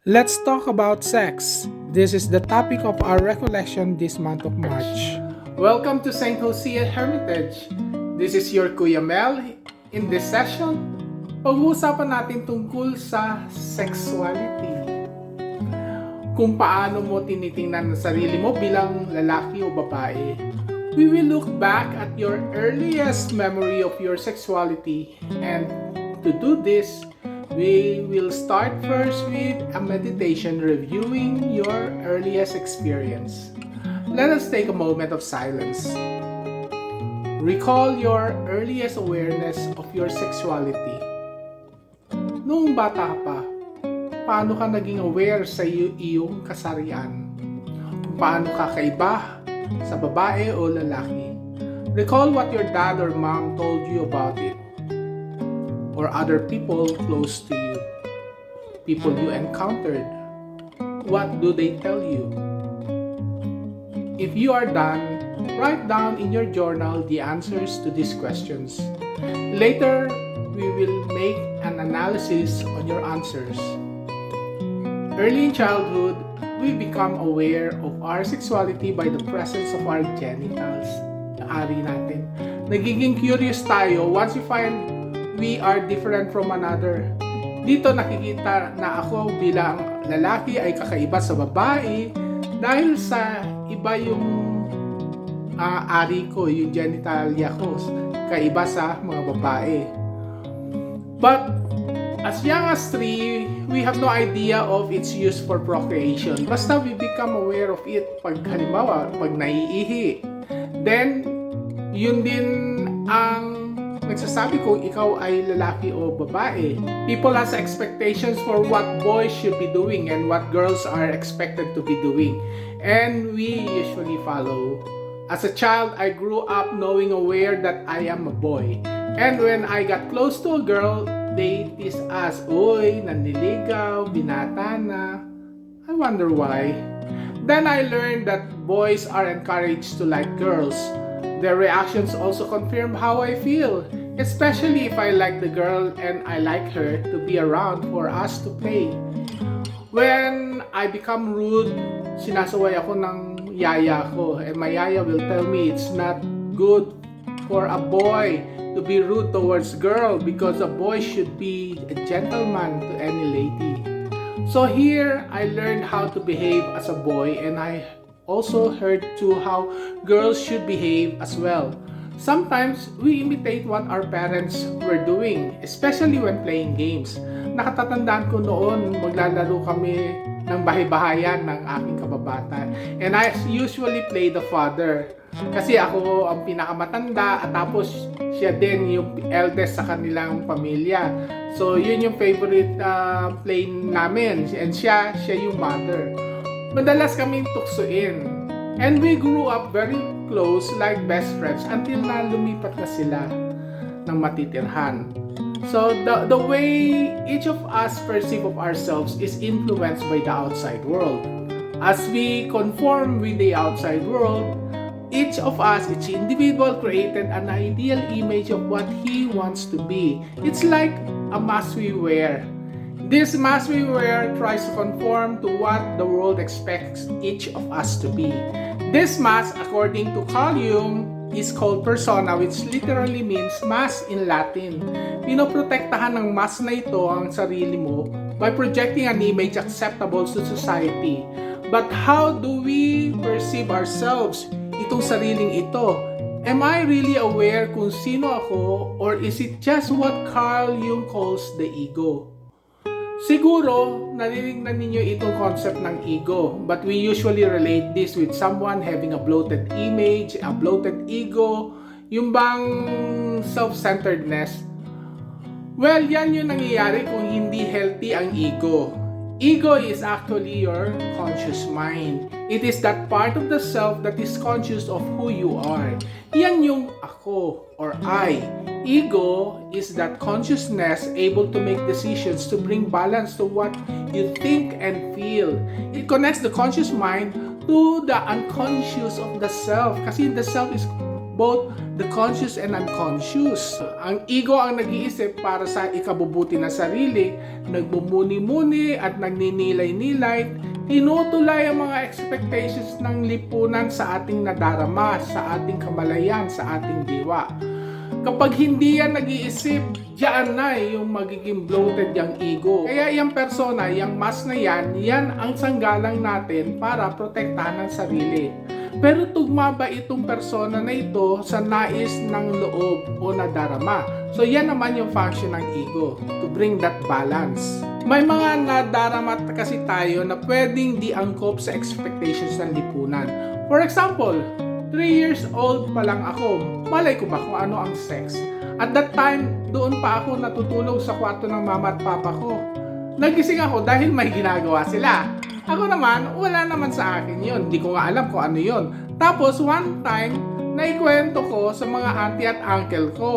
Let's talk about sex. This is the topic of our recollection this month of March. Welcome to St. Lucia Hermitage. This is your Kuya Mel. In this session, pag-uusapan natin tungkol sa sexuality. Kung paano mo tinitingnan ang sarili mo bilang lalaki o babae. We will look back at your earliest memory of your sexuality, and to do this, we will start first with a meditation reviewing your earliest experience. Let us take a moment of silence. Recall your earliest awareness of your sexuality. Noong bata ka pa, paano ka naging aware sa iyong kasarian? Kung paano ka kaiba sa babae o lalaki? Recall what your dad or mom told you about it, or other people close to you, people you encountered. What do they tell you? If you are done, write down in your journal the answers to these questions. Later, we will make an analysis on your answers. Early in childhood, we become aware of our sexuality by the presence of our genitals. Yung ari natin. Nagiging curious tayo once we find we are different from another. Dito nakikita na ako bilang lalaki ay kakaiba sa babae dahil sa iba yung ari ko, yung genitalia ko, kaiba sa mga babae. But as young as 3, we have no idea of its use for procreation. Basta we become aware of it pag halimbawa, pag naiihi. Then, yun din ang nagsasabi kung ikaw ay lalaki o babae. People has expectations for what boys should be doing and what girls are expected to be doing. And we usually follow. As a child, I grew up knowing aware that I am a boy. And when I got close to a girl, they tease us, "Uy, nanliligaw, binata na." I wonder why. Then I learned that boys are encouraged to like girls. Their reactions also confirm how I feel, especially if I like the girl and I like her to be around for us to play. When I become rude, sinasaway ako ng yaya ko, and my yaya will tell me it's not good for a boy to be rude towards girl because a boy should be a gentleman to any lady. So here, I learned how to behave as a boy, and I also heard too how girls should behave as well. Sometimes, we imitate what our parents were doing, especially when playing games. Nakatatandaan ko noon, maglalaro kami ng bahay-bahayan ng aking kababata. And I usually play the father. Kasi ako ang pinakamatanda at tapos siya din yung eldest sa kanilang pamilya. So, yun yung favorite play namin. And siya yung mother. Madalas kaming tuksuin. And we grew up very close like best friends until na lumipat na sila ng matitirhan. So the way each of us perceive of ourselves is influenced by the outside world. As we conform with the outside world, each of us, each individual created an ideal image of what he wants to be. It's like a mask we wear. This mask we wear tries to conform to what the world expects each of us to be. This mask, according to Carl Jung, is called persona, which literally means mask in Latin. Pinoprotektahan ng mask na ito ang sarili mo by projecting an image acceptable to society. But how do we perceive ourselves, itong sariling ito? Am I really aware kung sino ako, or is it just what Carl Jung calls the ego? Siguro, narinig na ninyo itong concept ng ego, but we usually relate this with someone having a bloated image, a bloated ego, yung bang self-centeredness. Well, yan yung nangyayari kung hindi healthy ang ego. Ego is actually your conscious mind. It is that part of the self that is conscious of who you are. Yan yung ako or I. Ego is that consciousness able to make decisions to bring balance to what you think and feel. It connects the conscious mind to the unconscious of the self. Kasi the self is both the conscious and unconscious. Ang ego ang nag-iisip para sa ikabubuti ng sarili, nagbumuni-muni at nagninilay-nilay, tinutulay ang mga expectations ng lipunan sa ating nadarama, sa ating kamalayan, sa ating diwa. Kapag hindi yan nag-iisip, diyan na yung magiging bloated yung ego. Kaya yung persona, yung mask na yan ang sanggalang natin para protektahan ang sarili. Pero tugma ba itong persona na ito sa nais ng loob o nadarama? So yan naman yung function ng ego, to bring that balance. May mga nadarama kasi tayo na pwedeng di angkop sa expectations ng lipunan. For example, 3 years old pa lang ako, malay ko ba kung ano ang sex? At that time, doon pa ako natutulog sa kwarto ng mama at papa ko. Nagising ako dahil may ginagawa sila. Ako naman, wala naman sa akin yun. Hindi ko nga alam kung ano yun. Tapos one time, naikwento ko sa mga auntie at uncle ko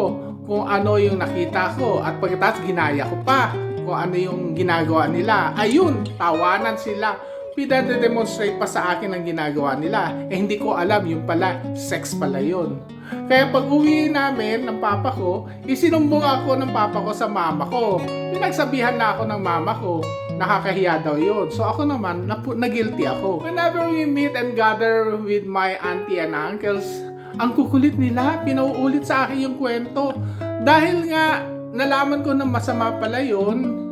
kung ano yung nakita ko. At pagkatapos ginaya ko pa kung ano yung ginagawa nila. Ayun, tawanan sila. Pinade-demonstrate pa sa akin ang ginagawa nila. Hindi ko alam, yung pala, sex pala yun. Kaya pag uwi namin ng papa ko, isinumbong ako ng papa ko sa mama ko. Pinagsabihan na ako ng mama ko, nakakahiya daw yun. So ako naman, na-guilty ako. Whenever we meet and gather with my auntie and uncles, ang kukulit nila, pinauulit sa akin yung kwento. Dahil nga, nalaman ko na masama pala yun,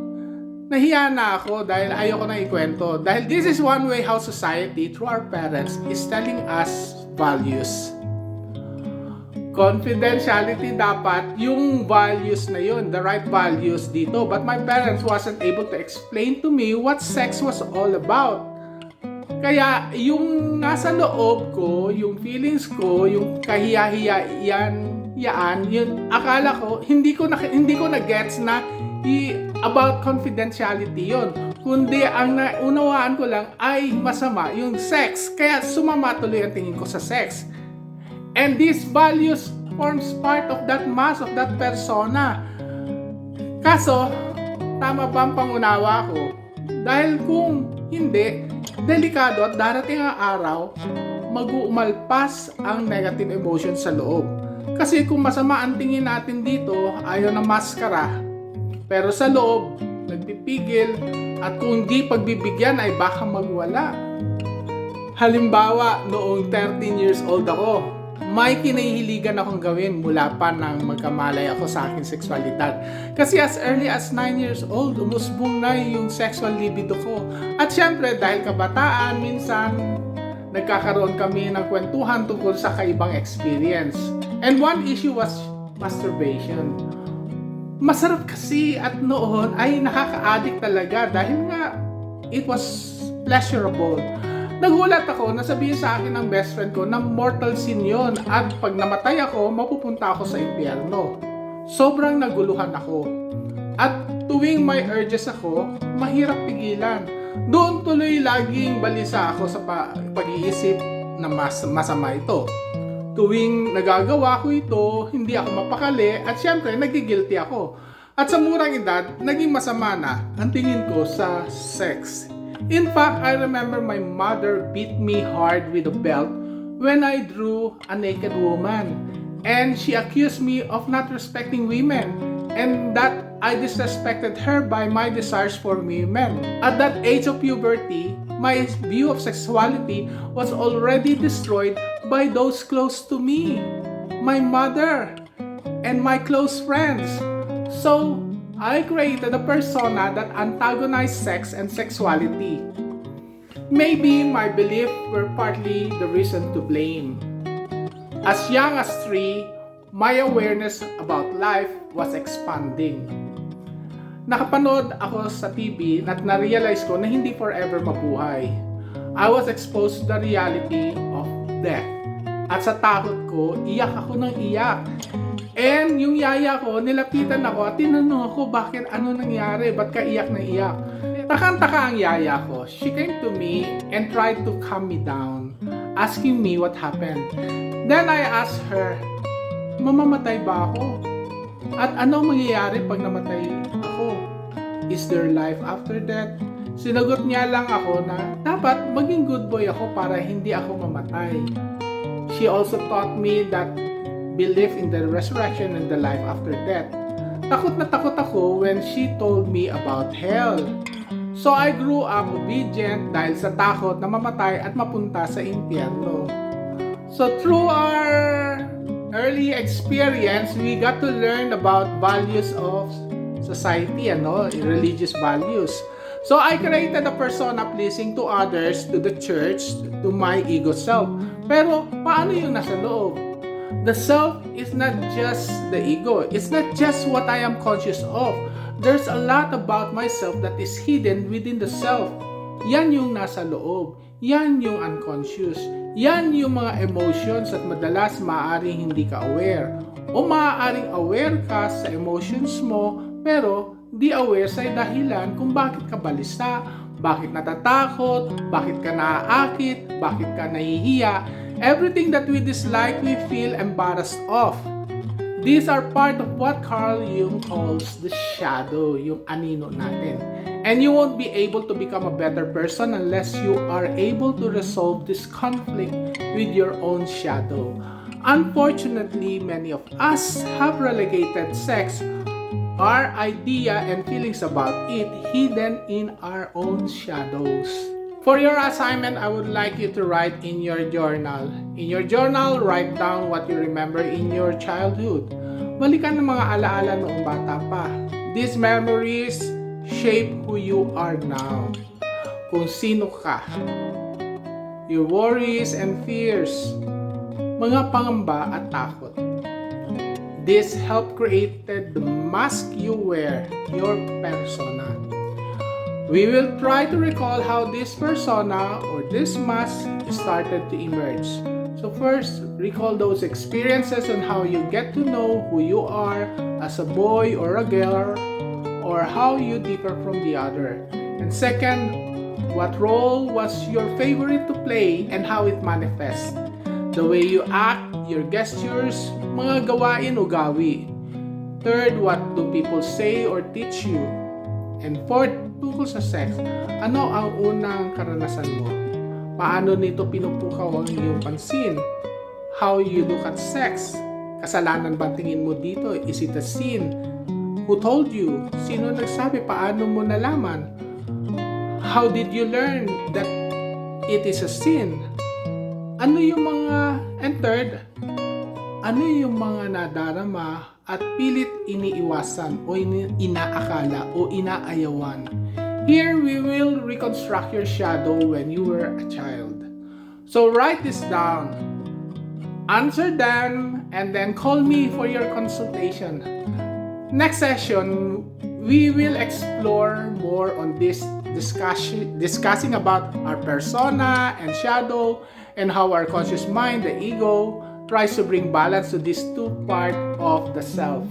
nahiya na ako dahil ayoko na ikwento. Dahil this is one way how society, through our parents, is telling us values. Confidentiality dapat yung values na yun, the right values dito. But my parents wasn't able to explain to me what sex was all about. Kaya yung nasa loob ko, yung feelings ko, yung kahiya-hiya yaan, yun akala ko hindi ko na gets na about confidentiality yon, kundi ang naunawaan ko lang ay masama yung sex, kaya sumama tuloy ang tingin ko sa sex. And these values forms part of that mask of that persona. Kaso tama ba ang pangunawa ko? Dahil kung hindi, delikado at darating ang araw mag-uumalpas ang negative emotion sa loob. Kasi kung masama ang tingin natin dito, ayaw na maskara. Pero sa loob, nagpipigil, at kung di pagbibigyan ay baka magwala. Halimbawa, noong 13 years old ako, may kinahihiligan akong gawin mula pa nang magkamalay ako sa aking seksualidad. Kasi as early as 9 years old, umusbong na yung sexual libido ko. At syempre, dahil kabataan, minsan nagkakaroon kami ng kwentuhan tungkol sa kaibang experience. And one issue was masturbation. Masarap kasi at noon ay nakaka-addict talaga dahil nga it was pleasurable. Nagulat ako na sabihin sa akin ng best friend ko na mortal sin yun at pag namatay ako, mapupunta ako sa impyerno. Sobrang naguluhan ako. At tuwing may urges ako, mahirap pigilan. Doon tuloy laging balisa ako sa pag-iisip na masama ito. Tuwing nagagawa ko ito, hindi ako mapakali at syempre nagigilty ako. At sa murang edad, naging masama na ang tingin ko sa sex. In fact, I remember my mother beat me hard with a belt when I drew a naked woman. And she accused me of not respecting women and that I disrespected her by my desires for women. At that age of puberty, my view of sexuality was already destroyed by those close to me, my mother, and my close friends. So, I created a persona that antagonized sex and sexuality. Maybe my beliefs were partly the reason to blame. As young as 3, my awareness about life was expanding. Nakapanood ako sa TV at na-realize ko na hindi forever mabuhay. I was exposed to the reality of death. At sa takot ko, iyak ako ng iyak. And yung yaya ko, nilapitan ako at tinanong ako bakit ano nangyari, ba't ka iyak na iyak. Takang-taka ang yaya ko. She came to me and tried to calm me down, asking me what happened. Then I asked her, mamamatay ba ako? At ano mangyayari pag namatay ako? Is there life after death? Sinagot niya lang ako na dapat maging good boy ako para hindi ako mamatay. She also taught me that belief in the resurrection and the life after death. Takot na takot ako when she told me about hell. So I grew up obedient dahil sa takot na mamatay at mapunta sa impyerno. So through our early experience, we got to learn about values of society, religious values. So I created a persona pleasing to others, to the church, to my ego self. Pero paano yung nasa loob? The self is not just the ego. It's not just what I am conscious of. There's a lot about myself that is hidden within the self. Yan yung nasa loob. Yan yung unconscious. Yan yung mga emotions at madalas maaaring hindi ka aware. O maaaring aware ka sa emotions mo, pero di aware sa dahilan kung bakit ka balisa, bakit natatakot, bakit ka naaakit, bakit ka nahihiya. Everything that we dislike, we feel embarrassed of. These are part of what Carl Jung calls the shadow, yung anino natin. And you won't be able to become a better person unless you are able to resolve this conflict with your own shadow. Unfortunately, many of us have relegated sex, our idea and feelings about it, hidden in our own shadows. For your assignment, I would like you to write in your journal. In your journal, write down what you remember in your childhood. Balikan ng mga alaala noong bata pa. These memories shape who you are now. Kung sino ka. Your worries and fears. Mga pangamba at takot. This help created the mask you wear, your persona. We will try to recall how this persona or this mask started to emerge. So first, recall those experiences and how you get to know who you are as a boy or a girl, or how you differ from the other. And second, what role was your favorite to play and how it manifests. The way you act, your gestures, mga gawain o gawi. Third, what do people say or teach you? And fourth, tungkol sa sex, ano ang unang karanasan mo? Paano nito pinupukaw ang iyong pansin? How you look at sex? Kasalanan ba tingin mo dito? Is it a sin? Who told you? Sino nagsabi? Paano mo nalaman? How did you learn that it is a sin? Ano yung mga, and third, ano yung mga nadarama at pilit iniiwasan o inaakala o inaayawan? Here we will reconstruct your shadow when you were a child. So write this down, answer them, and then call me for your consultation. Next session, we will explore more on this discussing about our persona and shadow and how our conscious mind, the ego, tries to bring balance to these two parts of the self.